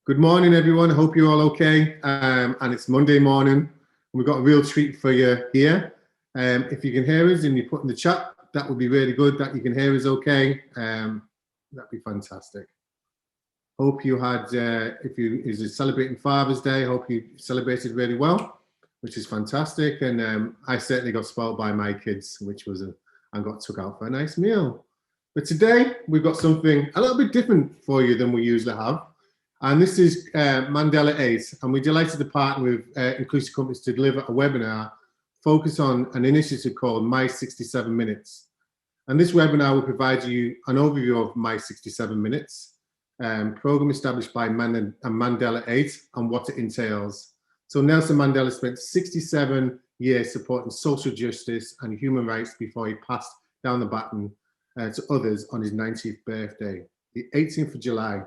Good morning, everyone. Hope you're all okay. And it's Monday morning. We've got a real treat for you here. If you can hear us and you put in the chat, that would be really good that you can hear us okay. That'd be fantastic. Hope you had, if you is celebrating Father's Day, hope you celebrated really well, which is fantastic. And I certainly got spoiled by my kids, which was, and got took out for a nice meal. But today we've got something a little bit different for you than we usually have. And this is Mandela 8, and we're delighted to partner with Inclusive Companies to deliver a webinar focused on an initiative called My67 Minutes. And this webinar will provide you an overview of My67 Minutes, program established by Mandela 8 and what it entails. So Nelson Mandela spent 67 years supporting social justice and human rights before he passed down the baton to others on his 90th birthday, the 18th of July.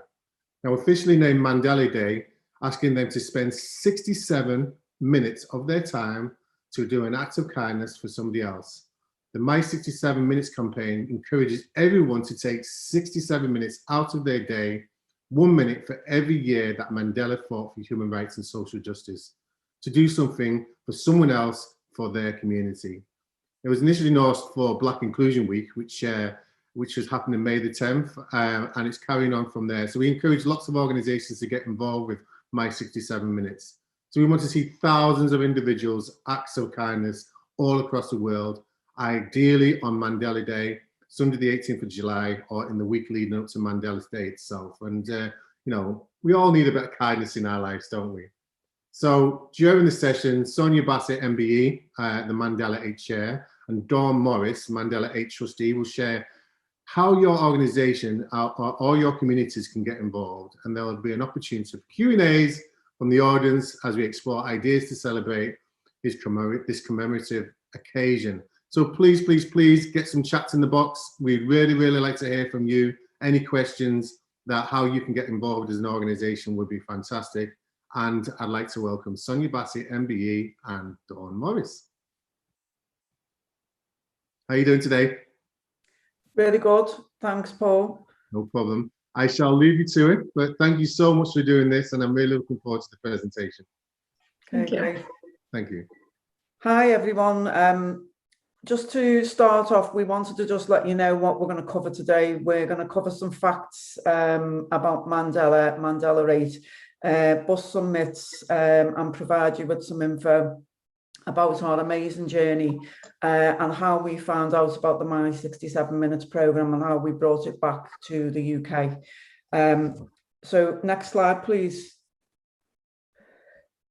Now officially named Mandela Day, asking them to spend 67 minutes of their time to do an act of kindness for somebody else. The My 67 Minutes campaign encourages everyone to take 67 minutes out of their day, 1 minute for every year that Mandela fought for human rights and social justice, to do something for someone else for their community. It was initially announced for Black Inclusion Week, which was happening May the 10th, and it's carrying on from there. So we encourage lots of organizations to get involved with My 67 Minutes. So we want to see thousands of individuals, acts of kindness all across the world, ideally on Mandela Day, Sunday the 18th of July, or in the week leading up to Mandela's Day itself. And, you know, we all need a bit of kindness in our lives, don't we? So during the session, Sonia, Bassey, MBE, the Mandela 8 chair, and Dawn Morris, Mandela 8 trustee, will share how your organization or your communities can get involved. And there will be an opportunity for Q&As from the audience as we explore ideas to celebrate this commemorative occasion. So please, please, please get some chats in the box. We'd really, really like to hear from you. Any questions that how you can get involved as an organization would be fantastic. And I'd like to welcome Sonia Bassey, MBE, and Dawn Morris. How are you doing today? Really good. Thanks, Paul. No problem. I shall leave you to it, but thank you so much for doing this, and I'm really looking forward to the presentation. Okay, great. Thank you. Hi, everyone. Just to start off, we wanted to just let you know what we're going to cover today. We're going to cover some facts about Mandela 8, bust some myths, and provide you with some info about our amazing journey and how we found out about the My 67 Minutes programme and how we brought it back to the UK. So next slide, please.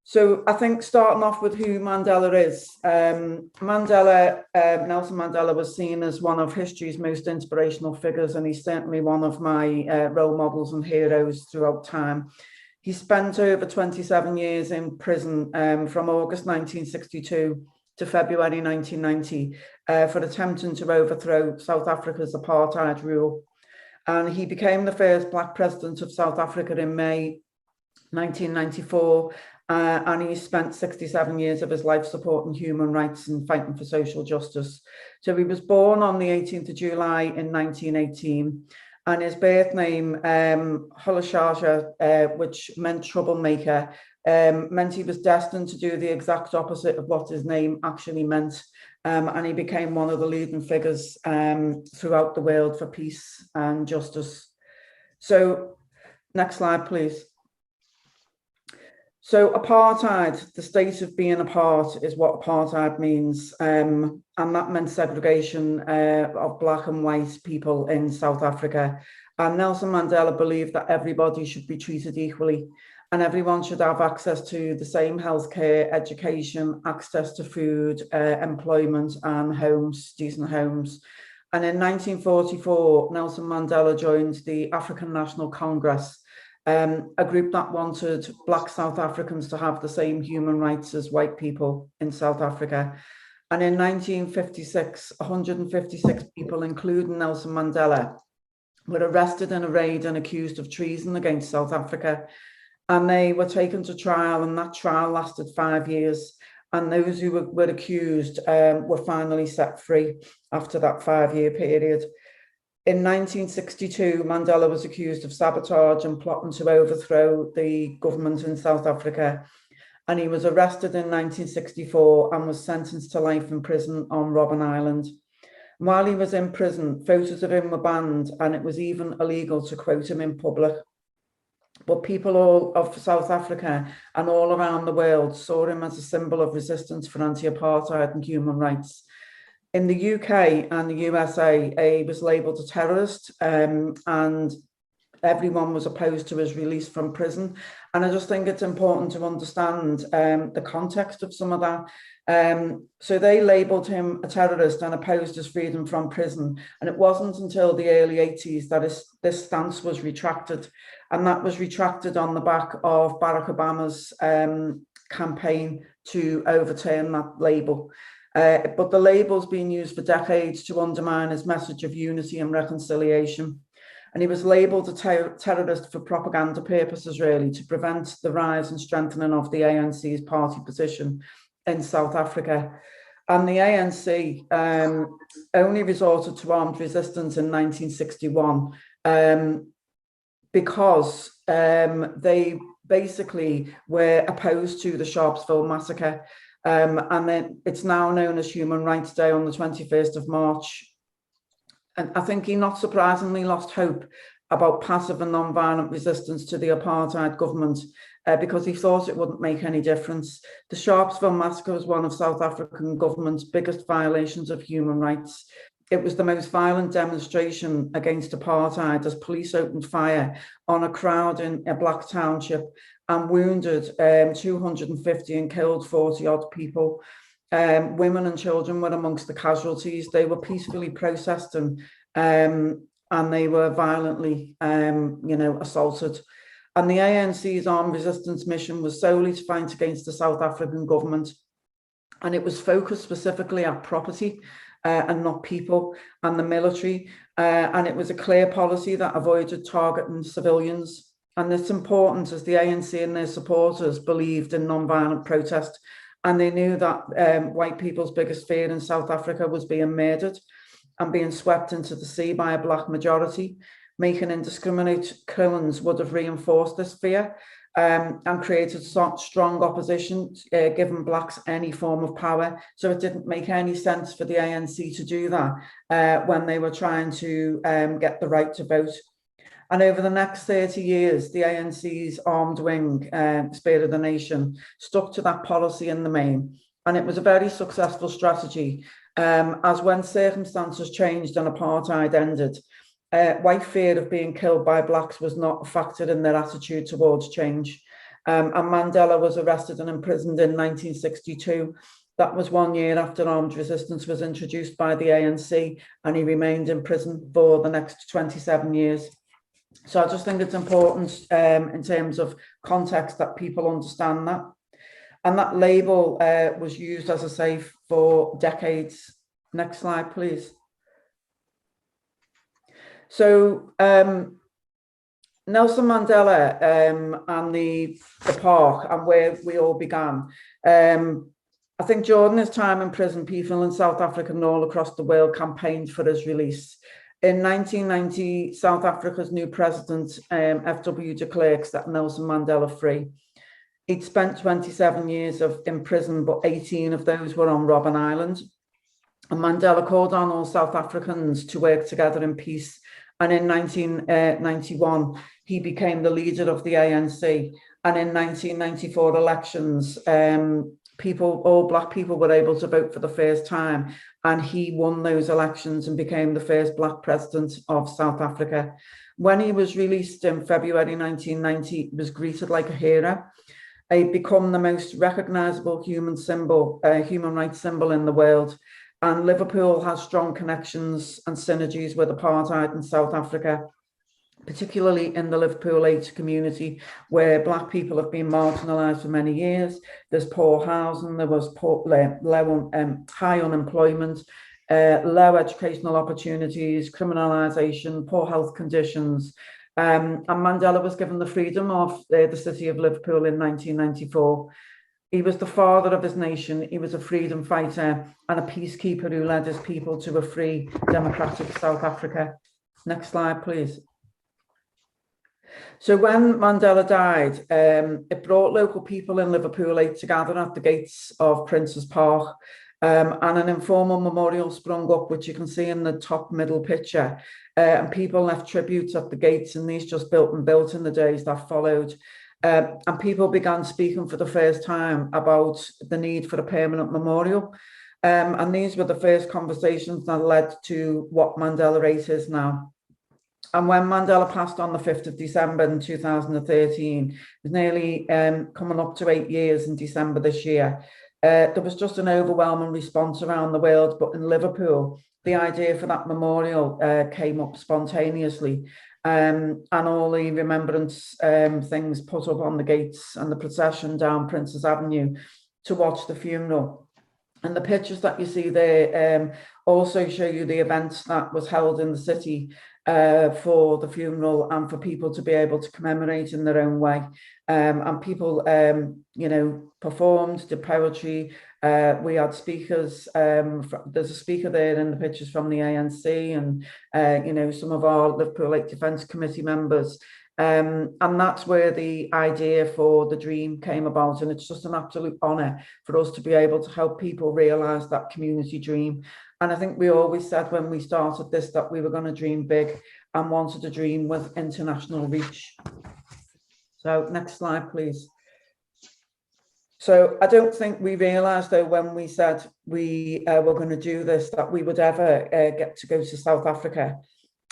So I think starting off with who Mandela is. Nelson Mandela was seen as one of history's most inspirational figures, and he's certainly one of my role models and heroes throughout time. He spent over 27 years in prison from August 1962 to February 1990 for attempting to overthrow South Africa's apartheid rule. And he became the first Black president of South Africa in May 1994. And he spent 67 years of his life supporting human rights and fighting for social justice. So he was born on the 18th of July in 1918. And his birth name, Holashasha, which meant troublemaker, meant he was destined to do the exact opposite of what his name actually meant. And he became one of the leading figures throughout the world for peace and justice. So next slide, please. So apartheid, the state of being apart, is what apartheid means. And that meant segregation of Black and white people in South Africa. And Nelson Mandela believed that everybody should be treated equally and everyone should have access to the same healthcare, education, access to food, employment and homes, decent homes. And in 1944, Nelson Mandela joined the African National Congress, a group that wanted Black South Africans to have the same human rights as white people in South Africa. And in 1956, 156 people, including Nelson Mandela, were arrested in a raid and accused of treason against South Africa. And they were taken to trial, and that trial lasted 5 years. And those who were accused were finally set free after that 5-year period. In 1962, Mandela was accused of sabotage and plotting to overthrow the government in South Africa. And he was arrested in 1964 and was sentenced to life in prison on Robben Island. While he was in prison, photos of him were banned, and it was even illegal to quote him in public. But people all of South Africa and all around the world saw him as a symbol of resistance for anti-apartheid and human rights. In the UK and the USA, he was labelled a terrorist, and everyone was opposed to his release from prison. And I just think it's important to understand the context of some of that. So they labelled him a terrorist and opposed his freedom from prison. And it wasn't until the early 80s that this stance was retracted. And that was retracted on the back of Barack Obama's campaign to overturn that label. But the label's been used for decades to undermine his message of unity and reconciliation. And he was labelled a terrorist for propaganda purposes, really, to prevent the rise and strengthening of the ANC's party position in South Africa. And the ANC only resorted to armed resistance in 1961 because they basically were opposed to the Sharpeville massacre. And then it's now known as Human Rights Day on the 21st of March. And I think he not surprisingly lost hope about passive and non-violent resistance to the apartheid government because he thought it wouldn't make any difference. The Sharpeville massacre was one of South African government's biggest violations of human rights. It was the most violent demonstration against apartheid as police opened fire on a crowd in a black township and wounded 250 and killed 40 odd people. Women and children were amongst the casualties. They were peacefully protesting and they were violently, assaulted. And the ANC's armed resistance mission was solely to fight against the South African government. And it was focused specifically at property and not people and the military. And it was a clear policy that avoided targeting civilians. And it's important as the ANC and their supporters believed in non-violent protest. And they knew that white people's biggest fear in South Africa was being murdered and being swept into the sea by a black majority. Making indiscriminate killings would have reinforced this fear and created strong opposition, giving blacks any form of power. So it didn't make any sense for the ANC to do that when they were trying to get the right to vote. And over the next 30 years, the ANC's armed wing, Spirit of the Nation, stuck to that policy in the main. And it was a very successful strategy, as when circumstances changed and apartheid ended, white fear of being killed by blacks was not factored in their attitude towards change. And Mandela was arrested and imprisoned in 1962. That was 1 year after armed resistance was introduced by the ANC, and he remained in prison for the next 27 years. So I just think it's important in terms of context that people understand that. And that label was used, as I say, for decades. Next slide, please. So Nelson Mandela and the park and where we all began. I think during his time in prison, people in South Africa and all across the world campaigned for his release. In 1990, South Africa's new president, F.W. de Klerk, set Nelson Mandela free. He'd spent 27 years in prison, but 18 of those were on Robben Island. And Mandela called on all South Africans to work together in peace. And in 1991, he became the leader of the ANC. And in 1994 elections, all black people were able to vote for the first time. And he won those elections and became the first black president of South Africa. When he was released in February 1990, he was greeted like a hero. He'd become the most recognisable human rights symbol in the world. And Liverpool has strong connections and synergies with apartheid in South Africa, particularly in the Liverpool 8 community, where black people have been marginalised for many years. There's poor housing, there was high unemployment, low educational opportunities, criminalisation, poor health conditions. And Mandela was given the freedom of the city of Liverpool in 1994. He was the father of his nation. He was a freedom fighter and a peacekeeper who led his people to a free, democratic South Africa. Next slide, please. So when Mandela died, it brought local people in Liverpool together at the gates of Prince's Park, and an informal memorial sprung up, which you can see in the top middle picture, and people left tributes at the gates, and these just built and built in the days that followed. And people began speaking for the first time about the need for a permanent memorial. And these were the first conversations that led to what Mandela 8 is now. And when Mandela passed on the 5th of December in 2013, it was nearly coming up to 8 years in December this year, there was just an overwhelming response around the world. But in Liverpool, the idea for that memorial came up spontaneously, and all the remembrance things put up on the gates and the procession down Prince's Avenue to watch the funeral. And the pictures that you see there also show you the events that was held in the city for the funeral and for people to be able to commemorate in their own way. And people, you know, performed, did poetry. We had speakers. There's a speaker there in the pictures from the ANC, and, you know, some of our Liverpool Lake Defence Committee members. And that's where the idea for the dream came about. And it's just an absolute honour for us to be able to help people realise that community dream. And I think we always said when we started this that we were going to dream big and wanted to dream with international reach. So next slide, please. So I don't think we realised, though, when we said we were going to do this, that we would ever get to go to South Africa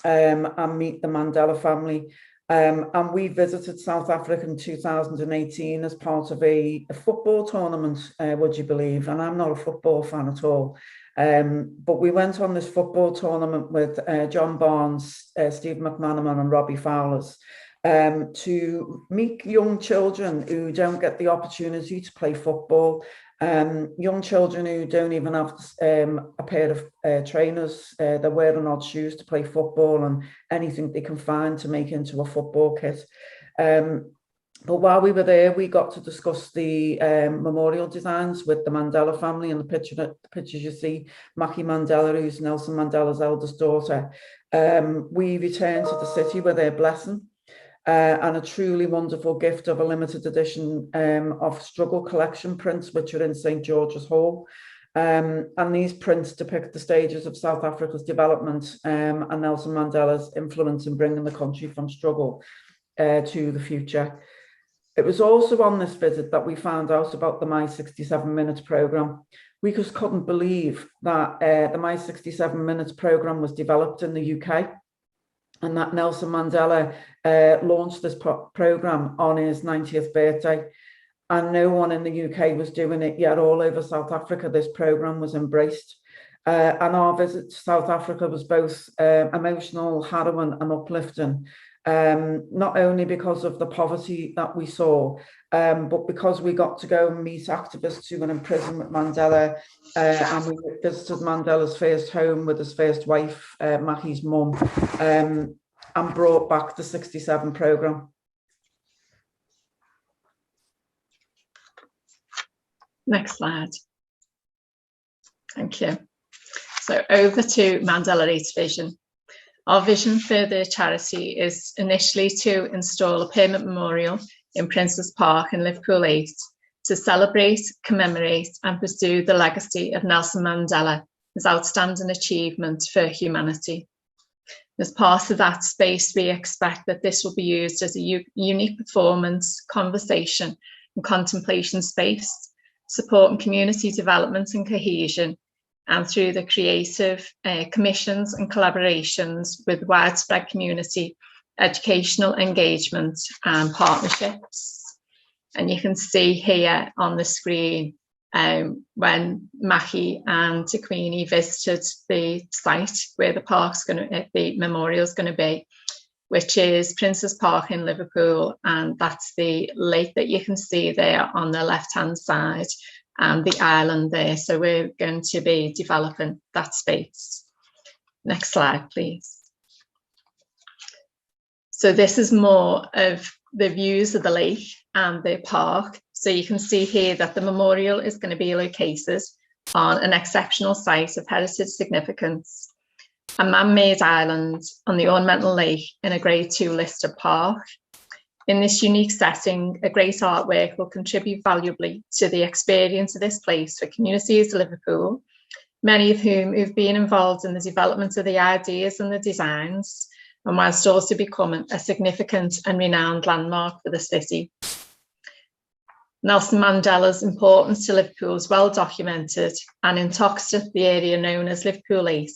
and meet the Mandela family. And we visited South Africa in 2018 as part of a football tournament, would you believe? And I'm not a football fan at all. But we went on this football tournament with John Barnes, Steve McManaman and Robbie Fowlers to meet young children who don't get the opportunity to play football, young children who don't even have a pair of trainers. They're wearing odd shoes to play football and anything they can find to make into a football kit. But while we were there, we got to discuss the memorial designs with the Mandela family, and the pictures you see, Mackie Mandela, who's Nelson Mandela's eldest daughter. We returned to the city with their blessing and a truly wonderful gift of a limited edition of struggle collection prints, which are in St. George's Hall. And these prints depict the stages of South Africa's development and Nelson Mandela's influence in bringing the country from struggle to the future. It was also on this visit that we found out about the My67 Minutes Programme. We just couldn't believe that the My67 Minutes Programme was developed in the UK, and that Nelson Mandela launched this programme on his 90th birthday. And no one in the UK was doing it yet. All over South Africa, this programme was embraced. And our visit to South Africa was both emotional, harrowing and uplifting. Not only because of the poverty that we saw, but because we got to go and meet activists who were in prison with Mandela, and we visited Mandela's first home with his first wife, Mackie's mum, and brought back the 67 programme. Next slide. Thank you. So over to Mandela 8's vision. Our vision for the charity is initially to install a permanent memorial in Prince's Park in Liverpool 8 to celebrate, commemorate and pursue the legacy of Nelson Mandela, his outstanding achievement for humanity. As part of that space, we expect that this will be used as a unique performance, conversation and contemplation space, supporting community development and cohesion, and through the creative commissions and collaborations with widespread community, educational engagement and partnerships. And you can see here on the screen when Mackie and Taquini visited the site where the memorial is going to be, which is Prince's Park in Liverpool, and that's the lake that you can see there on the left-hand side, and the island there. So we're going to be developing that space. Next slide, please. So this is more of the views of the lake and the park. So you can see here that the memorial is going to be located on an exceptional site of heritage significance. a man-made island on the ornamental lake in a Grade 2 listed park. In this unique setting, a great artwork will contribute valuably to the experience of this place for communities of Liverpool, many of whom have been involved in the development of the ideas and the designs, and whilst also becoming a significant and renowned landmark for the city. Nelson Mandela's importance to Liverpool is well documented, and in Toxteth, the area known as Liverpool 8,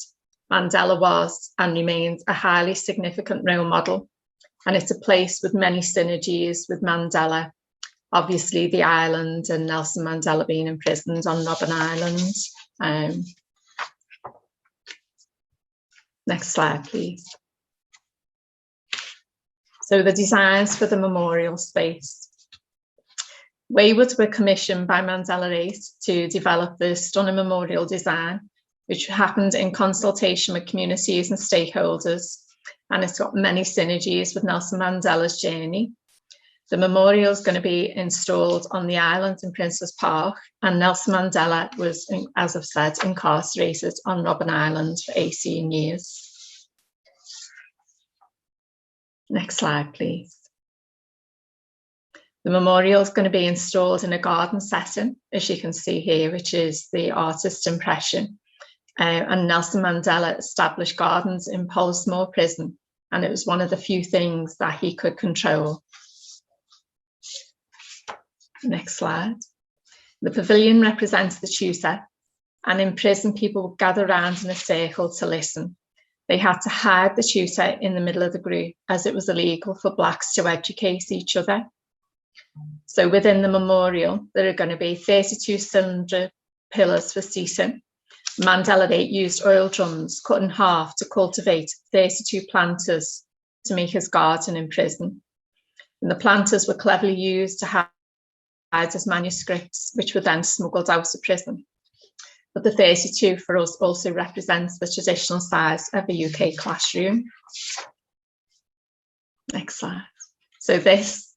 Mandela was and remains a highly significant role model, and it's a place with many synergies with Mandela, obviously the island and Nelson Mandela being imprisoned on Robben Island. Next slide, please. So the designs for the memorial space. Waywards were commissioned by Mandela 8 to develop the stunning memorial design, which happened in consultation with communities and stakeholders, and it's got many synergies with Nelson Mandela's journey. The memorial is going to be installed on the island in Princes Park, and Nelson Mandela was, as I've said, incarcerated on Robben Island for 18 years. Next slide, please. The memorial is going to be installed in a garden setting, as you can see here, which is the artist's impression. And Nelson Mandela established gardens in Portsmouth prison, and it was one of the few things that he could control. Next slide. The pavilion represents the tutor, and in prison people would gather around in a circle to listen. They had to hide the tutor in the middle of the group, as it was illegal for blacks to educate each other. So within the memorial, there are going to be 32 cylinder pillars for seating. Mandela 8 used oil drums cut in half to cultivate 32 planters to make his garden in prison. And the planters were cleverly used to hide as manuscripts, which were then smuggled out of prison. But the 32 for us also represents the traditional size of a UK classroom. Next slide. So this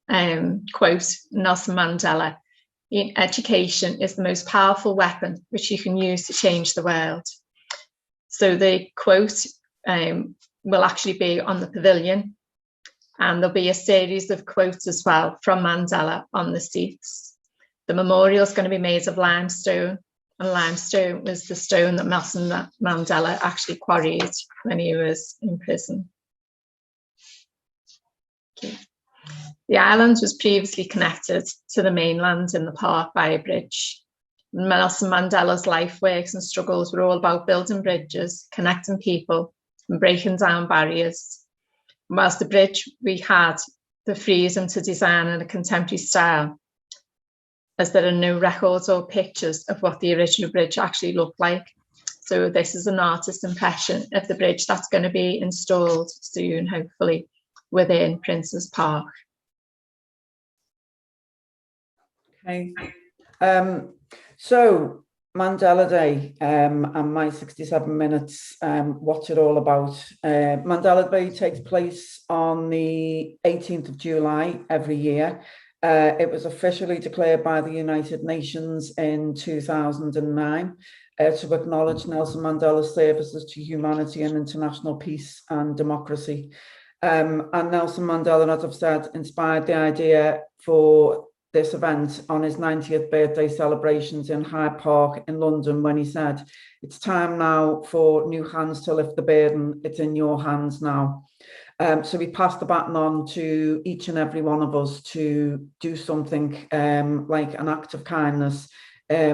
quote, Nelson Mandela, education is the most powerful weapon which you can use to change the world. So the quote will actually be on the pavilion, and there'll be a series of quotes as well from Mandela on the seats. The memorial is going to be made of limestone, and limestone was the stone that Nelson Mandela actually quarried when he was in prison. Okay. The island was previously connected to the mainland in the park by a bridge. Nelson Mandela's life, works and struggles were all about building bridges, connecting people and breaking down barriers. And whilst the bridge we had the freedom to design in a contemporary style, as there are no records or pictures of what the original bridge actually looked like. So this is an artist's impression of the bridge that's going to be installed soon, hopefully, within Princes Park. Okay. So Mandela Day and My 67 Minutes, what's it all about? Mandela Day takes place on the 18th of July every year. It was officially declared by the United Nations in 2009 to acknowledge Nelson Mandela's services to humanity and international peace and democracy. And Nelson Mandela, as I've said, inspired the idea for this event on his 90th birthday celebrations in Hyde Park in London, when he said, "It's time now for new hands to lift the burden. It's in your hands now." So we passed the baton on to each and every one of us to do something like an act of kindness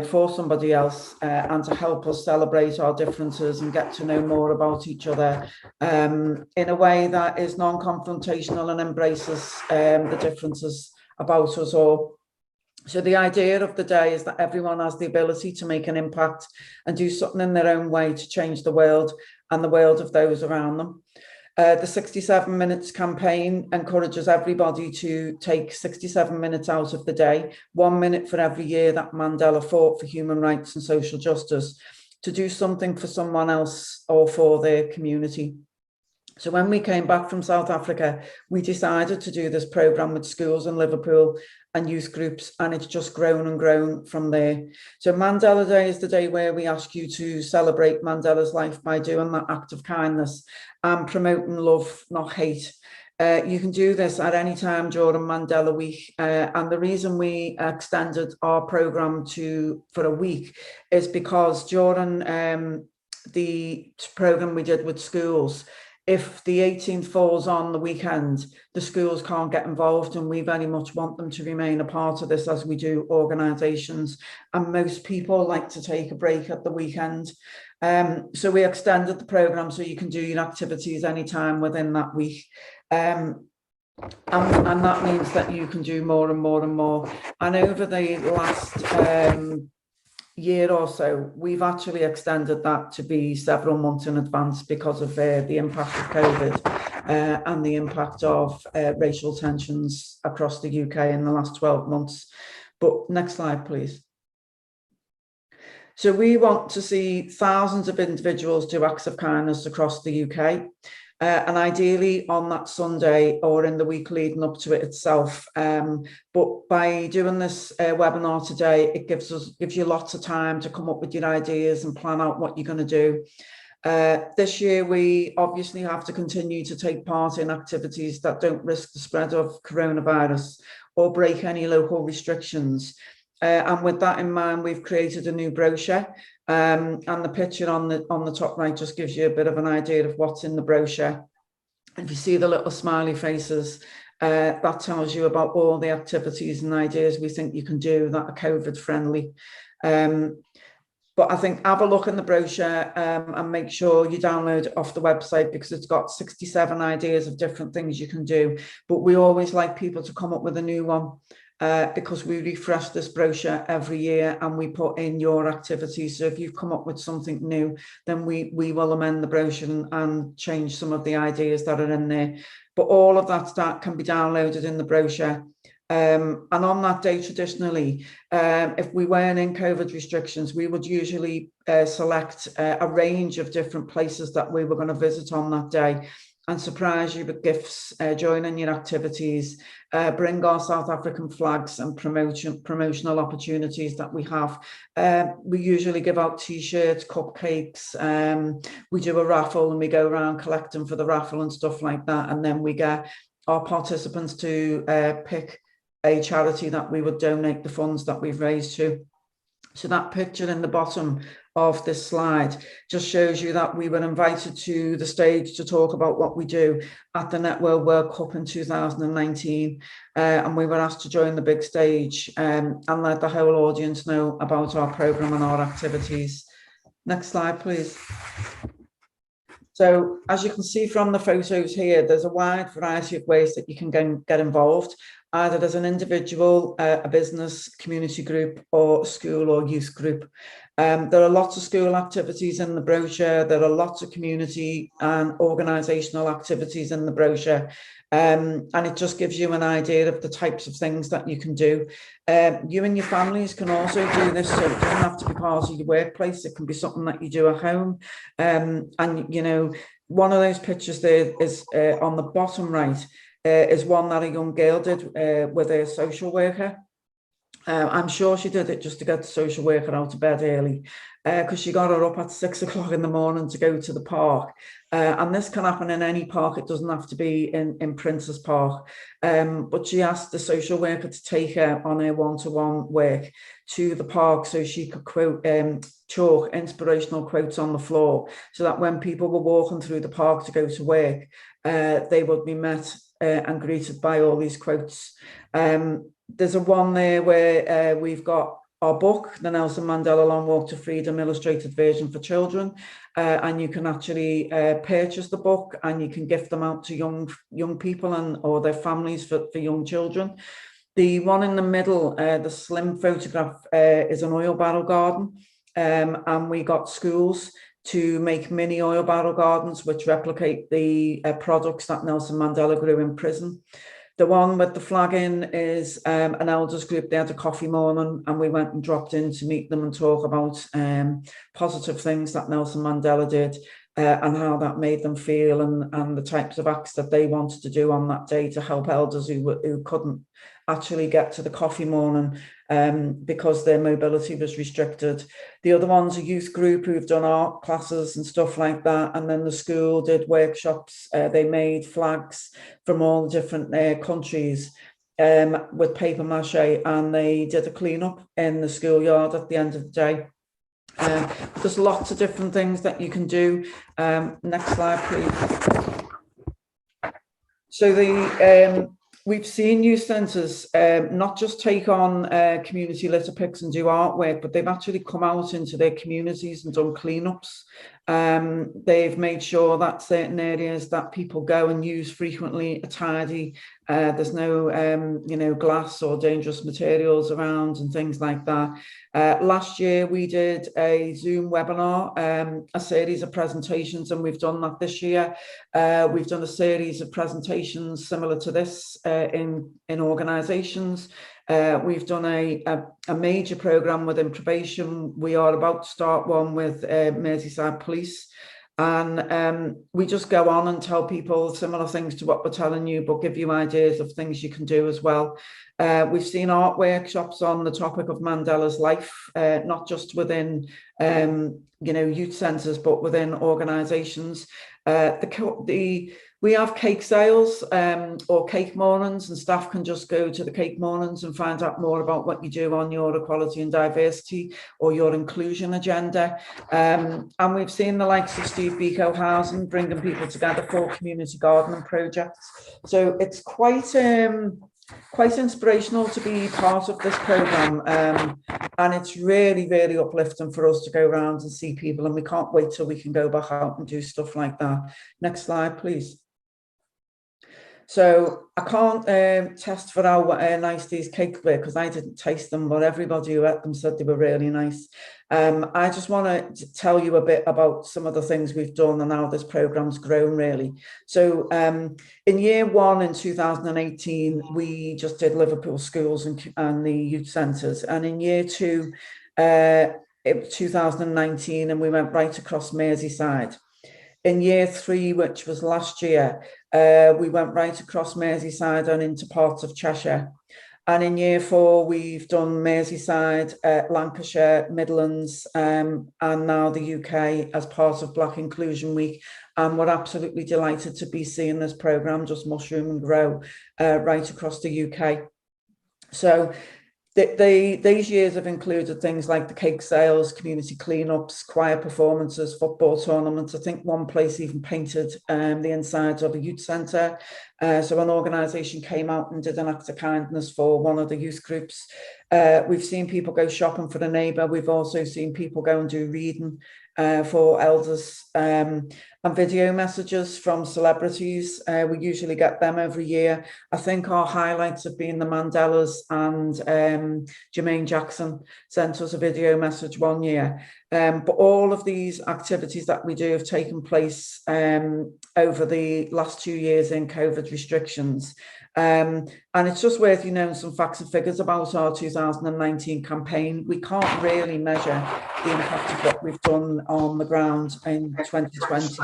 for somebody else and to help us celebrate our differences and get to know more about each other in a way that is non-confrontational and embraces the differences about us all. So the idea of the day is that everyone has the ability to make an impact and do something in their own way to change the world and the world of those around them. The 67 Minutes campaign encourages everybody to take 67 minutes out of the day, 1 minute for every year that Mandela fought for human rights and social justice, to do something for someone else or for their community. So when we came back from South Africa, we decided to do this programme with schools in Liverpool, and youth groups, and it's just grown and grown from there. So Mandela Day is the day where we ask you to celebrate Mandela's life by doing that act of kindness and promoting love, not hate. You can do this at any time during Mandela Week, and the reason we extended our programme for a week is because during the programme we did with schools, if the 18th falls on the weekend, the schools can't get involved, and we very much want them to remain a part of this, as we do organisations, and most people like to take a break at the weekend. So we extended the programme so you can do your activities anytime within that week. And that means that you can do more and more and more. And over the last year or so, we've actually extended that to be several months in advance because of the impact of COVID and the impact of racial tensions across the UK in the last 12 months. But next slide, please. So we want to see thousands of individuals do acts of kindness across the UK. And ideally on that Sunday or in the week leading up to it itself. But by doing this webinar today, it gives you lots of time to come up with your ideas and plan out what you're going to do. This year, we obviously have to continue to take part in activities that don't risk the spread of coronavirus or break any local restrictions. And with that in mind, we've created a new brochure. And the picture on the top right just gives you a bit of an idea of what's in the brochure. If you see the little smiley faces, that tells you about all the activities and ideas we think you can do that are COVID friendly. But I think have a look in the brochure and make sure you download it off the website, because it's got 67 ideas of different things you can do. But we always like people to come up with a new one. Because we refresh this brochure every year and we put in your activities. So if you've come up with something new, then we will amend the brochure and change some of the ideas that are in there. But all of that can be downloaded in the brochure. And on that day, traditionally, if we weren't in COVID restrictions, we would usually select a range of different places that we were going to visit on that day and surprise you with gifts, joining your activities, bring our South African flags and promotional opportunities that we have. We usually give out T-shirts, cupcakes, we do a raffle and we go around collecting for the raffle and stuff like that. And then we get our participants to pick a charity that we would donate the funds that we've raised to. So that picture in the bottom of this slide just shows you that we were invited to the stage to talk about what we do at the Networld World Cup in 2019, and we were asked to join the big stage and let the whole audience know about our programme and our activities. Next slide, please. So as you can see from the photos here, there's a wide variety of ways that you can get involved, either as an individual, a business, community group, or school or youth group. There are lots of school activities in the brochure. There are lots of community and organisational activities in the brochure. And it just gives you an idea of the types of things that you can do. You and your families can also do this, so it doesn't have to be part of your workplace. It can be something that you do at home. And, you know, one of those pictures there is on the bottom right, is one that a young girl did with a social worker. I'm sure she did it just to get the social worker out of bed early, because she got her up at 6 o'clock in the morning to go to the park. And this can happen in any park. It doesn't have to be in Prince's Park. But she asked the social worker to take her on her one-to-one work to the park so she could quote chalk inspirational quotes on the floor, so that when people were walking through the park to go to work, they would be met and greeted by all these quotes. There's a one there where we've got our book, the Nelson Mandela Long Walk to Freedom illustrated version for children, and you can actually purchase the book and you can gift them out to young people and or their families for young children. The one in the middle, the slim photograph, is an oil barrel garden, and we got schools to make mini oil barrel gardens which replicate the products that Nelson Mandela grew in prison. The one with the flag in is an elders group. They had a coffee morning and we went and dropped in to meet them and talk about positive things that Nelson Mandela did and how that made them feel, and the types of acts that they wanted to do on that day to help elders who couldn't actually get to the coffee morning because their mobility was restricted. The other one's a youth group who've done art classes and stuff like that. And then the school did workshops. They made flags from all the different countries with paper mache, and they did a clean-up in the schoolyard at the end of the day. There's lots of different things that you can do. Next slide, please. So we've seen youth centres not just take on community litter picks and do artwork, but they've actually come out into their communities and done cleanups. They've made sure that certain areas that people go and use frequently are tidy. There's no, glass or dangerous materials around and things like that. Last year, we did a Zoom webinar, a series of presentations, and we've done that this year. We've done a series of presentations similar to this in organisations. We've done a major programme within probation. We are about to start one with Merseyside Police. And we just go on and tell people similar things to what we're telling you, but give you ideas of things you can do as well. We've seen art workshops on the topic of Mandela's life, not just within youth centres, but within organisations. We have cake sales or cake mornings, and staff can just go to the cake mornings and find out more about what you do on your equality and diversity or your inclusion agenda. And we've seen the likes of Steve Biko Housing bringing people together for community gardening projects. So it's quite inspirational to be part of this programme, and it's really, really uplifting for us to go around and see people, and we can't wait till we can go back out and do stuff like that. Next slide, please. So I can't test for how nice these cakes were because I didn't taste them, but everybody who ate them said they were really nice. I just want to tell you a bit about some of the things we've done and how this programme's grown, really. So in year one in 2018, we just did Liverpool schools and the youth centres. And in year two, it was 2019, and we went right across Merseyside. In year three, which was last year, we went right across Merseyside and into parts of Cheshire. And in year four, we've done Merseyside, Lancashire, Midlands, and now the UK as part of Black Inclusion Week. And we're absolutely delighted to be seeing this programme just mushroom and grow right across the UK. So these years have included things like the cake sales, community cleanups, choir performances, football tournaments. I think one place even painted the insides of a youth centre. So an organisation came out and did an act of kindness for one of the youth groups. We've seen people go shopping for the neighbour. We've also seen people go and do reading for elders, and video messages from celebrities. We usually get them every year. I think our highlights have been the Mandelas, and Jermaine Jackson sent us a video message one year. But all of these activities that we do have taken place over the last 2 years in COVID restrictions. And it's just worth you knowing some facts and figures about our 2019 campaign. We can't really measure the impact of what we've done on the ground in 2020.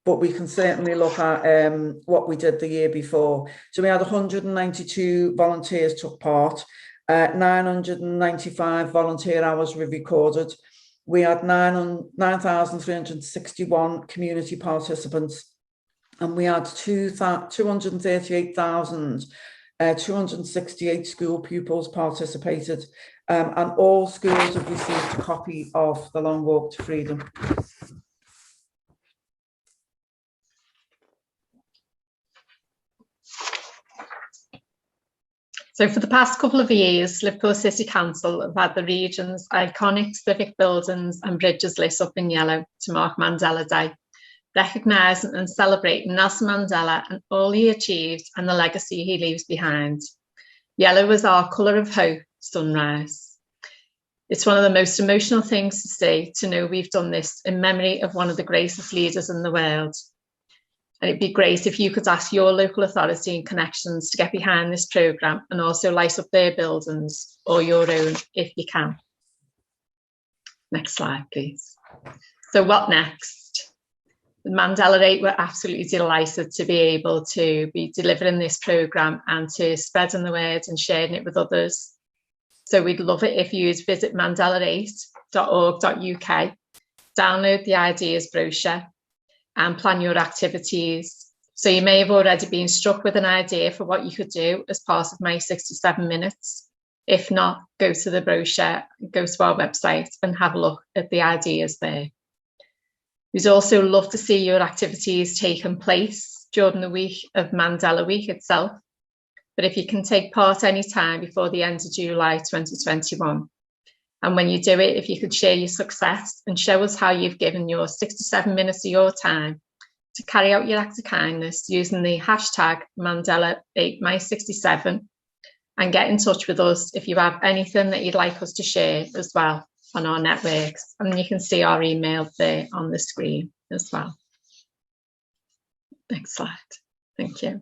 But we can certainly look at what we did the year before. So we had 192 volunteers took part. 995 volunteer hours were recorded. We had 9,361 community participants, and we had 238,268 school pupils participated, and all schools have received a copy of The Long Walk to Freedom. So for the past couple of years, Liverpool City Council have had the region's iconic civic buildings and bridges lit up in yellow to mark Mandela Day, recognising and celebrating Nelson Mandela and all he achieved and the legacy he leaves behind. Yellow is our colour of hope, sunrise. It's one of the most emotional things to see, to know we've done this in memory of one of the greatest leaders in the world. And it'd be great if you could ask your local authority and connections to get behind this programme and also light up their buildings or your own if you can. Next slide, please. So what next? The Mandela 8 were absolutely delighted to be able to be delivering this programme and to spreading the word and sharing it with others. So we'd love it if you'd visit mandela8.org.uk, download the ideas brochure and plan your activities. So you may have already been struck with an idea for what you could do as part of My 67 Minutes. If not, go to the brochure, go to our website and have a look at the ideas there. We'd also love to see your activities taking place during the week of Mandela Week itself. But if you can take part any time before the end of July 2021, and when you do it, if you could share your success and show us how you've given your 67 minutes of your time to carry out your act of kindness using the hashtag Mandela8My67, and get in touch with us if you have anything that you'd like us to share as well on our networks. And you can see our email there on the screen as well. Next slide. Thank you.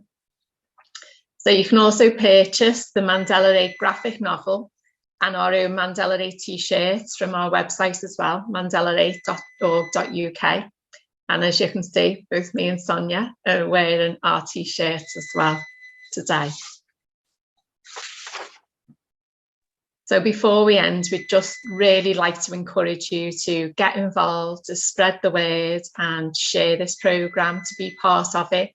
So you can also purchase the Mandela 8 graphic novel and our own Mandela 8 t-shirts from our website as well, mandela8.org.uk. And as you can see, both me and Sonia are wearing our t-shirts as well today. So before we end, we'd just really like to encourage you to get involved, to spread the word and share this programme, to be part of it,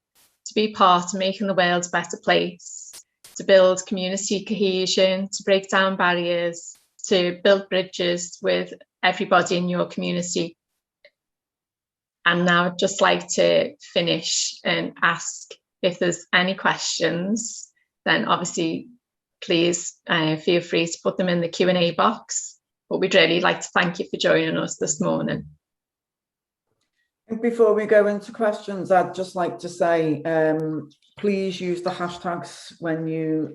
to be part of making the world a better place, to build community cohesion, to break down barriers, to build bridges with everybody in your community. And now I'd just like to finish and ask if there's any questions, then obviously please feel free to put them in the Q&A box. But we'd really like to thank you for joining us this morning. Before we go into questions, I'd just like to say, please use the hashtags when you,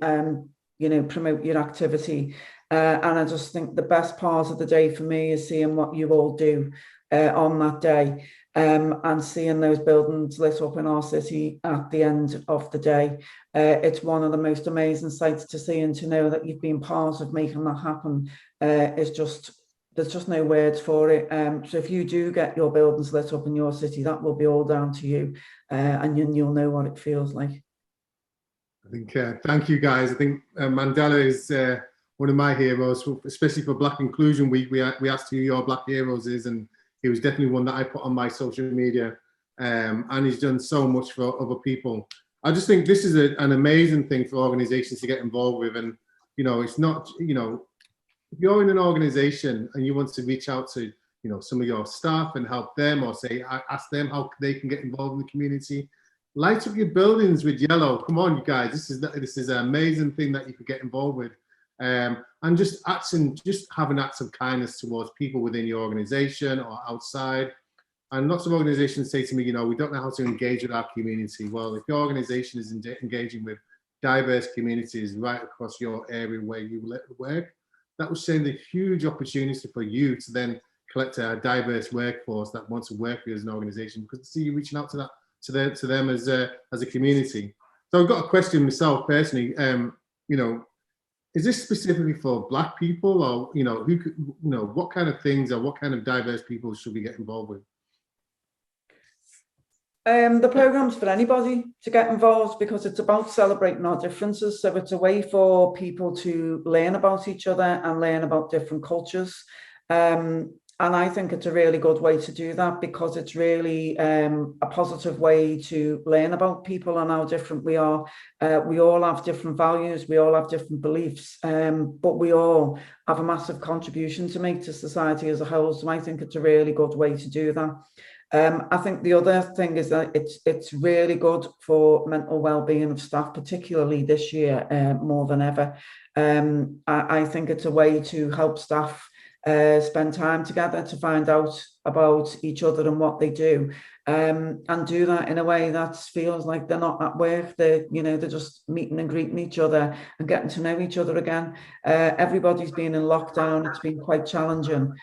promote your activity. And I just think the best part of the day for me is seeing what you all do on that day, and seeing those buildings lit up in our city at the end of the day. It's one of the most amazing sights to see, and to know that you've been part of making that happen is just, there's just no words for it. So if you do get your buildings lit up in your city, that will be all down to you, and you'll know what it feels like. I think, thank you guys. I think Mandela is one of my heroes, especially for Black Inclusion Week. We asked who your Black heroes is, and he was definitely one that I put on my social media, and he's done so much for other people. I just think this is an amazing thing for organizations to get involved with. And, it's not, if you're in an organization and you want to reach out to, some of your staff and help them, or say, ask them how they can get involved in the community, light up your buildings with yellow. Come on, you guys, this is an amazing thing that you could get involved with. And just having acts of kindness towards people within your organization or outside. And lots of organizations say to me, we don't know how to engage with our community. Well, if your organization is engaging with diverse communities right across your area where you work, that will send a huge opportunity for you to then collect a diverse workforce that wants to work with you as an organization, because to see you reaching out to them as a community. So I've got a question myself personally. Is this specifically for Black people, or what kind of things or what kind of diverse people should we get involved with? The programme's for anybody to get involved, because it's about celebrating our differences. So it's a way for people to learn about each other and learn about different cultures. And I think it's a really good way to do that, because it's really a positive way to learn about people and how different we are. We all have different values, we all have different beliefs, but we all have a massive contribution to make to society as a whole. So I think it's a really good way to do that. I think the other thing is that it's really good for mental well-being of staff, particularly this year, more than ever. I think it's a way to help staff spend time together to find out about each other and what they do, and do that in a way that feels like they're not at work. They're just meeting and greeting each other and getting to know each other again. Everybody's been in lockdown. It's been quite challenging.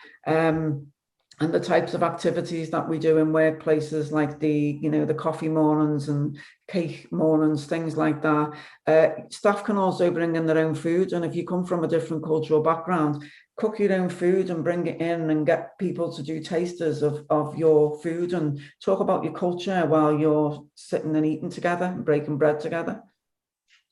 and the types of activities that we do in workplaces, like the, you know, the coffee mornings and cake mornings, things like that. Staff can also bring in their own food, and if you come from a different cultural background, cook your own food and bring it in and get people to do tasters of your food and talk about your culture while you're sitting and eating together and breaking bread together.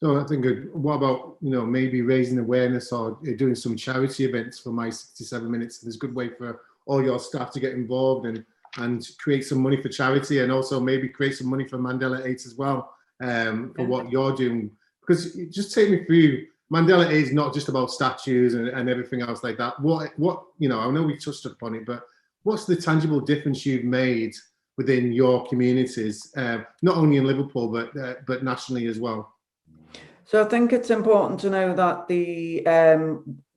So I think, what about, you know, maybe raising awareness or doing some charity events for My 67 Minutes? There's a good way for all your staff to get involved and create some money for charity, and also maybe create some money for Mandela 8 as well, for what you're doing. Because just take me through, Mandela 8 is not just about statues and everything else like that. What, you know, I know we touched upon it, but what's the tangible difference you've made within your communities, not only in Liverpool, but nationally as well? So I think it's important to know that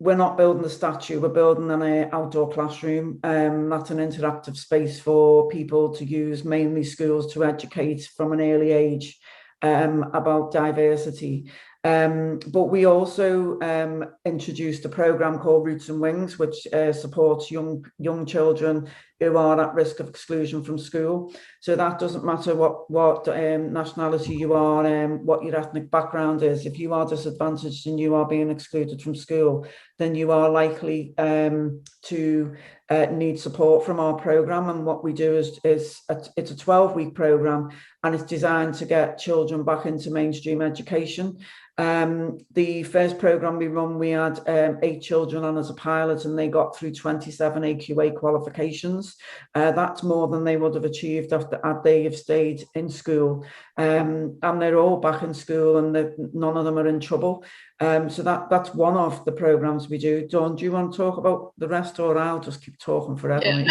we're not building a statue, we're building an outdoor classroom. That's an interactive space for people to use, mainly schools, to educate from an early age about diversity. But we also introduced a programme called Roots and Wings, which supports young children who are at risk of exclusion from school. So that doesn't matter what nationality you are, what your ethnic background is. If you are disadvantaged and you are being excluded from school, then you are likely to need support from our programme. And what we do is it's a 12-week programme, and it's designed to get children back into mainstream education. The first programme we run, we had 8 children on as a pilot, and they got through 27 AQA qualifications. That's more than they would have achieved after they have stayed in school. And they're all back in school, and none of them are in trouble. So that's one of the programmes we do. Dawn, do you want to talk about the rest, or I'll just keep talking forever? Yeah.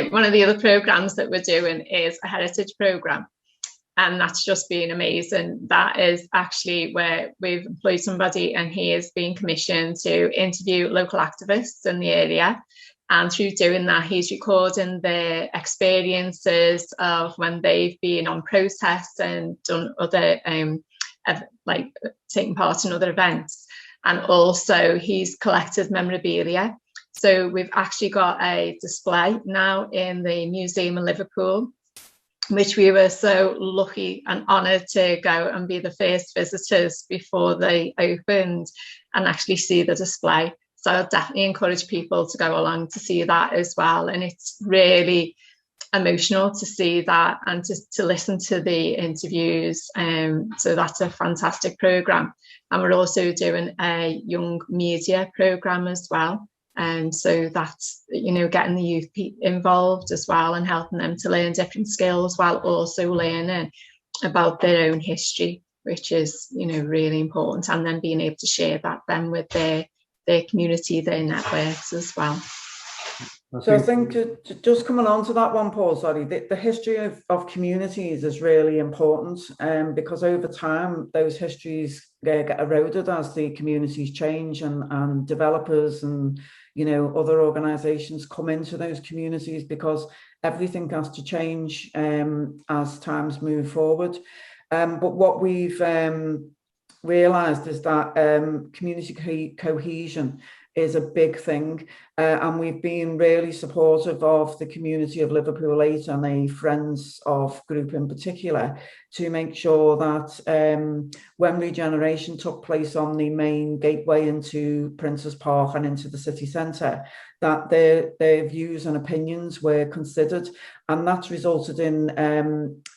One of the other programmes that we're doing is a heritage programme. And that's just been amazing. That is actually where we've employed somebody, and he is being commissioned to interview local activists in the area. And through doing that, he's recording their experiences of when they've been on protests and done other, like taking part in other events. And also he's collected memorabilia. So we've actually got a display now in the museum in Liverpool, which we were so lucky and honoured to go and be the first visitors before they opened and actually see the display. So I'll definitely encourage people to go along to see that as well. And it's really emotional to see that and to listen to the interviews. So that's a fantastic programme. And we're also doing a young media programme as well. And so that's, you know, getting the youth involved as well and helping them to learn different skills while also learning about their own history, which is, you know, really important. And then being able to share that then with their community, their networks as well. So I think just coming on to that one, Paul, sorry, the history of communities is really important, because over time those histories get eroded as the communities change and developers and, you know, other organisations come into those communities, because everything has to change as times move forward. But what we've realised is that community cohesion is a big thing, and we've been really supportive of the community of Liverpool 8 and the Friends of group in particular, to make sure that when regeneration took place on the main gateway into Prince's Park and into the city centre, that their views and opinions were considered, and that's resulted in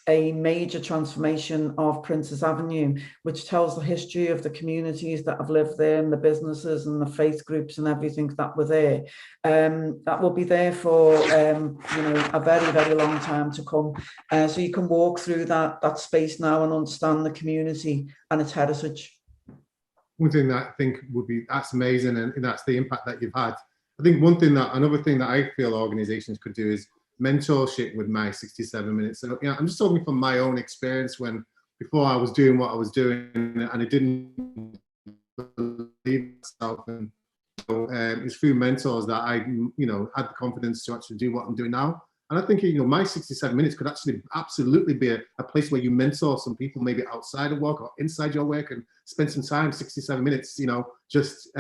a major transformation of Prince's Avenue, which tells the history of the communities that have lived there and the businesses and the faith groups and everything that were there. That will be there for you know, a very, very long time to come. So you can walk through that space now and understand the community and its heritage. One thing that I think would be, that's amazing, and that's the impact that you've had. I think another thing that I feel organisations could do is mentorship with My 67 Minutes. So, you know, I'm just talking from my own experience before I was doing what I was doing, and I didn't believe myself. And so, it's through mentors that I, you know, had the confidence to actually do what I'm doing now. And I think, you know, My 67 Minutes could actually absolutely be a place where you mentor some people, maybe outside of work or inside your work, and spend some time, 67 minutes, you know, just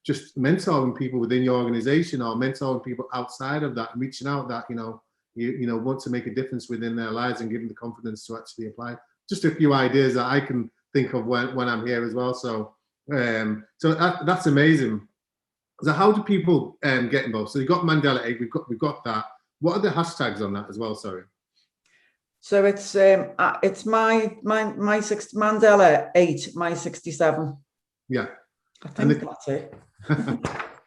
just mentoring people within your organization or mentoring people outside of that and reaching out that, you know, want to make a difference within their lives and give them the confidence to actually apply. Just a few ideas that I can think of when I'm here as well. So, so that's amazing. So how do people get involved? So you've got Mandela 8, we've got that. What are the hashtags on that as well? Sorry. So it's my Mandela 8, my 67. Yeah. I think that's it.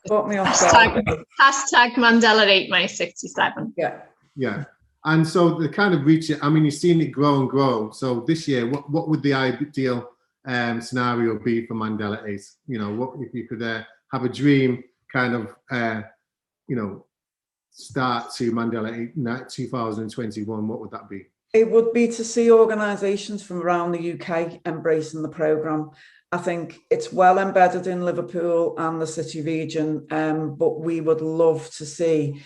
Got me off hashtag Mandela 8, my 67. Yeah. Yeah. And so the kind of reach it, I mean, you've seen it grow and grow. So this year, what would the ideal scenario be for Mandela 8? You know, what if you could have a dream kind of, you know, start to Mandela 8 2021, what would that be? It would be to see organisations from around the UK embracing the programme. I think it's well embedded in Liverpool and the city region, but we would love to see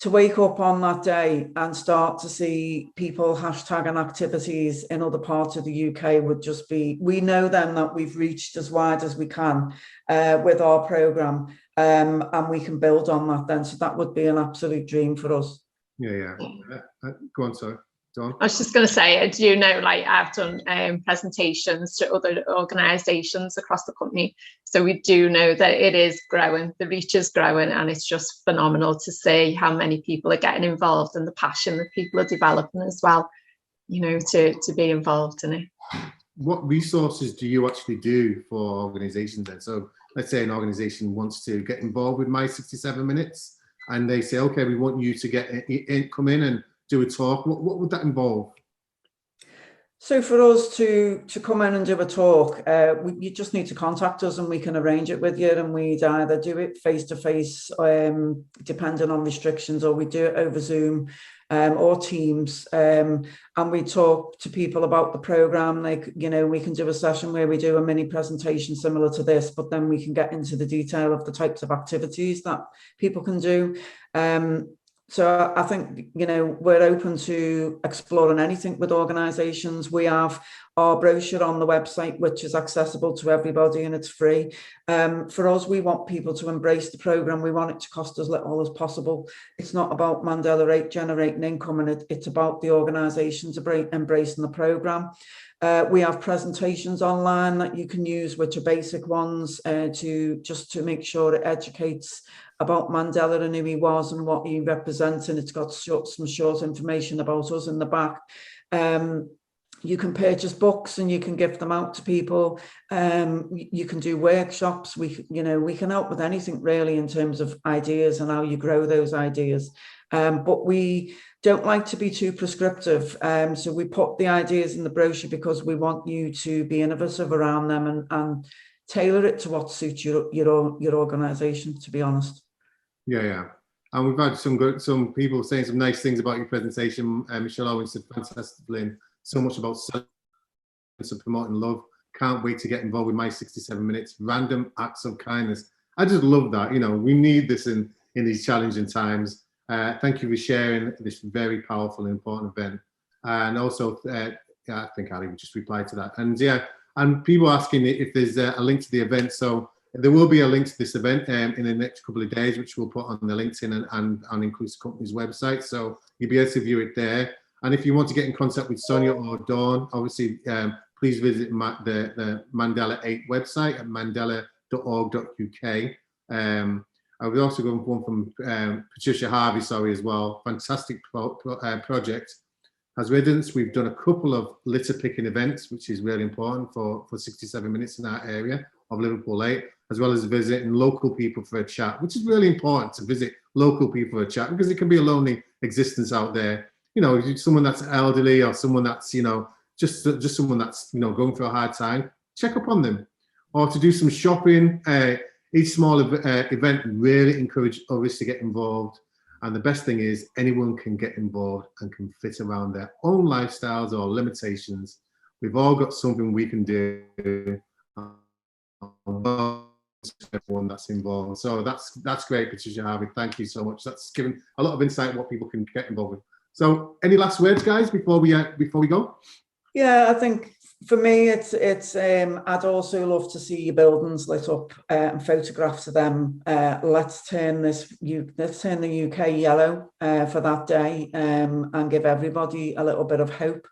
to wake up on that day and start to see people hashtagging activities in other parts of the UK would just be, we know then that we've reached as wide as we can with our programme, and we can build on that then. So that would be an absolute dream for us. Yeah. Go on, sorry. I was just going to say, I do know, like, I've done presentations to other organisations across the company, so we do know that it is growing, the reach is growing, and it's just phenomenal to see how many people are getting involved and the passion that people are developing as well, you know, to be involved in it. What resources do you actually do for organisations then? So let's say an organisation wants to get involved with My 67 Minutes, and they say, okay, we want you to come in and do a talk. What would that involve? So for us to come in and do a talk, you just need to contact us and we can arrange it with you, and we'd either do it face-to-face, depending on restrictions, or we do it over Zoom or Teams, and we talk to people about the programme. Like, you know, we can do a session where we do a mini presentation similar to this, but then we can get into the detail of the types of activities that people can do. So I think, you know, we're open to exploring anything with organisations. We have our brochure on the website, which is accessible to everybody and it's free. For us, we want people to embrace the programme. We want it to cost as little as possible. It's not about Mandela 8 generating income, and it's about the organisations embracing the programme. We have presentations online that you can use, which are basic ones, to make sure it educates about Mandela and who he was and what he represents, and it's got some short information about us in the back. You can purchase books and you can give them out to people. You can do workshops. We can help with anything really in terms of ideas and how you grow those ideas. But we don't like to be too prescriptive. So we put the ideas in the brochure because we want you to be innovative around them and tailor it to what suits your organisation, to be honest. Yeah. And we've had some people saying some nice things about your presentation. Michelle Owen said, fantastic, Lynn. So much about promoting love. Can't wait to get involved with My 67 Minutes. Random acts of kindness. I just love that. You know, we need this in these challenging times. Thank you for sharing this very powerful and important event. And also, I think Ali would just reply to that. And and people asking if there's a link to the event. So there will be a link to this event in the next couple of days, which we'll put on the LinkedIn and includes the company's website. So you'll be able to view it there. And if you want to get in contact with Sonia or Dawn, obviously, please visit the Mandela 8 website at mandela.org.uk. I was also going one from Patricia Harvey, as well. Fantastic project. As residents, we've done a couple of litter picking events, which is really important for 67 Minutes in that area of Liverpool 8, as well as visiting local people for a chat, which is really important to visit local people for a chat, because it can be a lonely existence out there. You know, someone that's elderly or someone that's, you know, just someone that's, you know, going through a hard time, check up on them. Or to do some shopping. Each small event really encourage others to get involved. And the best thing is anyone can get involved and can fit around their own lifestyles or limitations. We've all got something we can do. Everyone that's involved. So that's great, Patricia Harvey. Thank you so much. That's given a lot of insight what people can get involved with. So any last words, guys, before we go? Yeah, I think For me, it's I'd also love to see your buildings lit up and photographs of them. Let's turn the UK yellow for that day and give everybody a little bit of hope.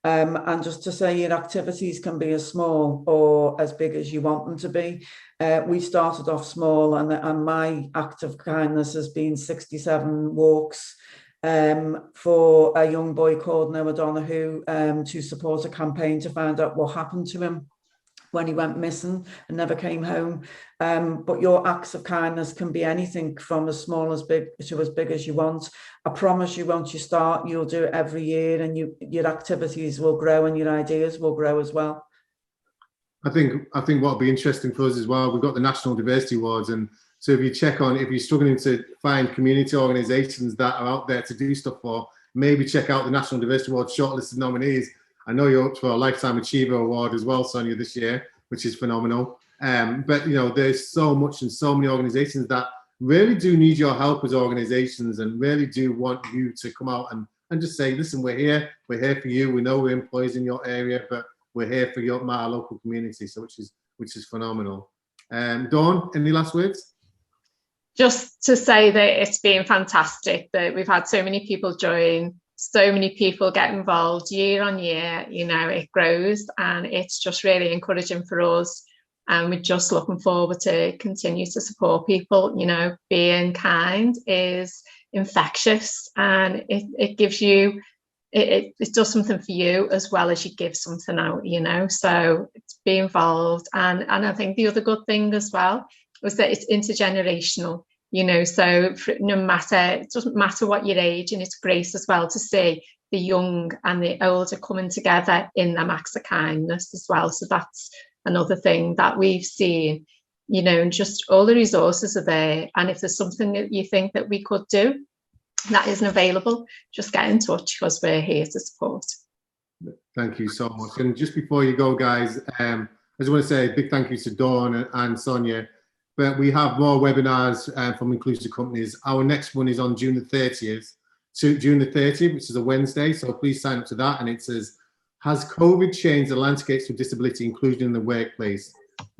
And just to say, your activities can be as small or as big as you want them to be. We started off small, and my act of kindness has been 67 walks for a young boy called Noah Donahue to support a campaign to find out what happened to him when he went missing and never came home. But your acts of kindness can be anything from as small as big to as big as you want. I promise you, once you start, you'll do it every year, and your activities will grow and your ideas will grow as well. I think what'll be interesting for us as well, we've got the National Diversity Awards, and so if you're struggling to find community organisations that are out there to do stuff for, maybe check out the National Diversity Awards shortlisted nominees. I know you're up for a Lifetime Achiever Award as well, Sonia, this year, which is phenomenal. But there's so much and so many organisations that really do need your help as organisations and really do want you to come out and just say, listen, we're here for you. We know we're employees in your area, but we're here for our local community. So which is phenomenal. Dawn, any last words? Just to say that it's been fantastic that we've had so many people join, so many people get involved year on year. It grows, and it's just really encouraging for us. And we're just looking forward to continue to support people. Being kind is infectious, and it gives you, it does something for you as well as you give something out, so it's be involved. And I think the other good thing as well was that it's intergenerational, so it doesn't matter what your age, and it's great as well to see the young and the older coming together in them acts of kindness as well. So that's another thing that we've seen, and just all the resources are there. And if there's something that you think that we could do that isn't available, just get in touch, because we're here to support. Thank you so much. And just before you go, guys, I just want to say a big thank you to Dawn and Sonia. But we have more webinars from inclusive companies. Our next one is on June the 30th, which is a Wednesday. So please sign up to that. And it says, has COVID changed the landscapes for disability inclusion in the workplace?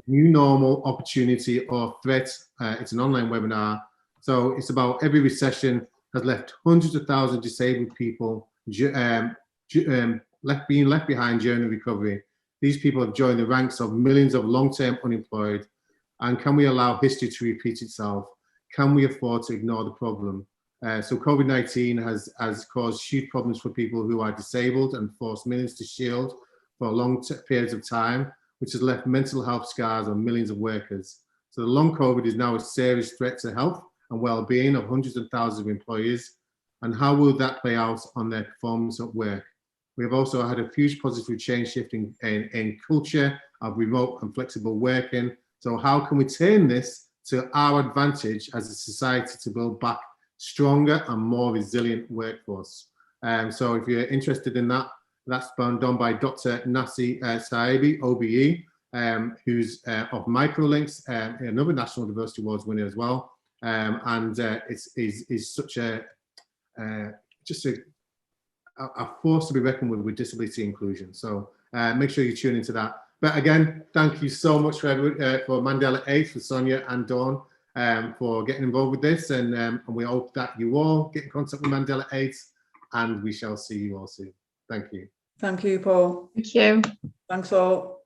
New normal, opportunity, or threat? It's an online webinar. So it's about every recession has left hundreds of thousands of disabled people being left behind during the recovery. These people have joined the ranks of millions of long-term unemployed. And can we allow history to repeat itself? Can we afford to ignore the problem? So COVID-19 has caused huge problems for people who are disabled and forced millions to shield for long periods of time, which has left mental health scars on millions of workers. So the long COVID is now a serious threat to health and well-being of hundreds of thousands of employees. And how will that play out on their performance at work? We have also had a huge positive change shifting in culture of remote and flexible working. So how can we turn this to our advantage as a society to build back stronger and more resilient workforce? So if you're interested in that, that's been done by Dr. Nasi Saebi, OBE, who's of Microlinks, another National Diversity Awards winner as well. It's such a force to be reckoned with disability inclusion. So make sure you tune into that. But again, thank you so much for Mandela 8, for Sonia and Dawn, for getting involved with this. And we hope that you all get in contact with Mandela 8, and we shall see you all soon. Thank you. Thank you, Paul. Thank you. Thanks all.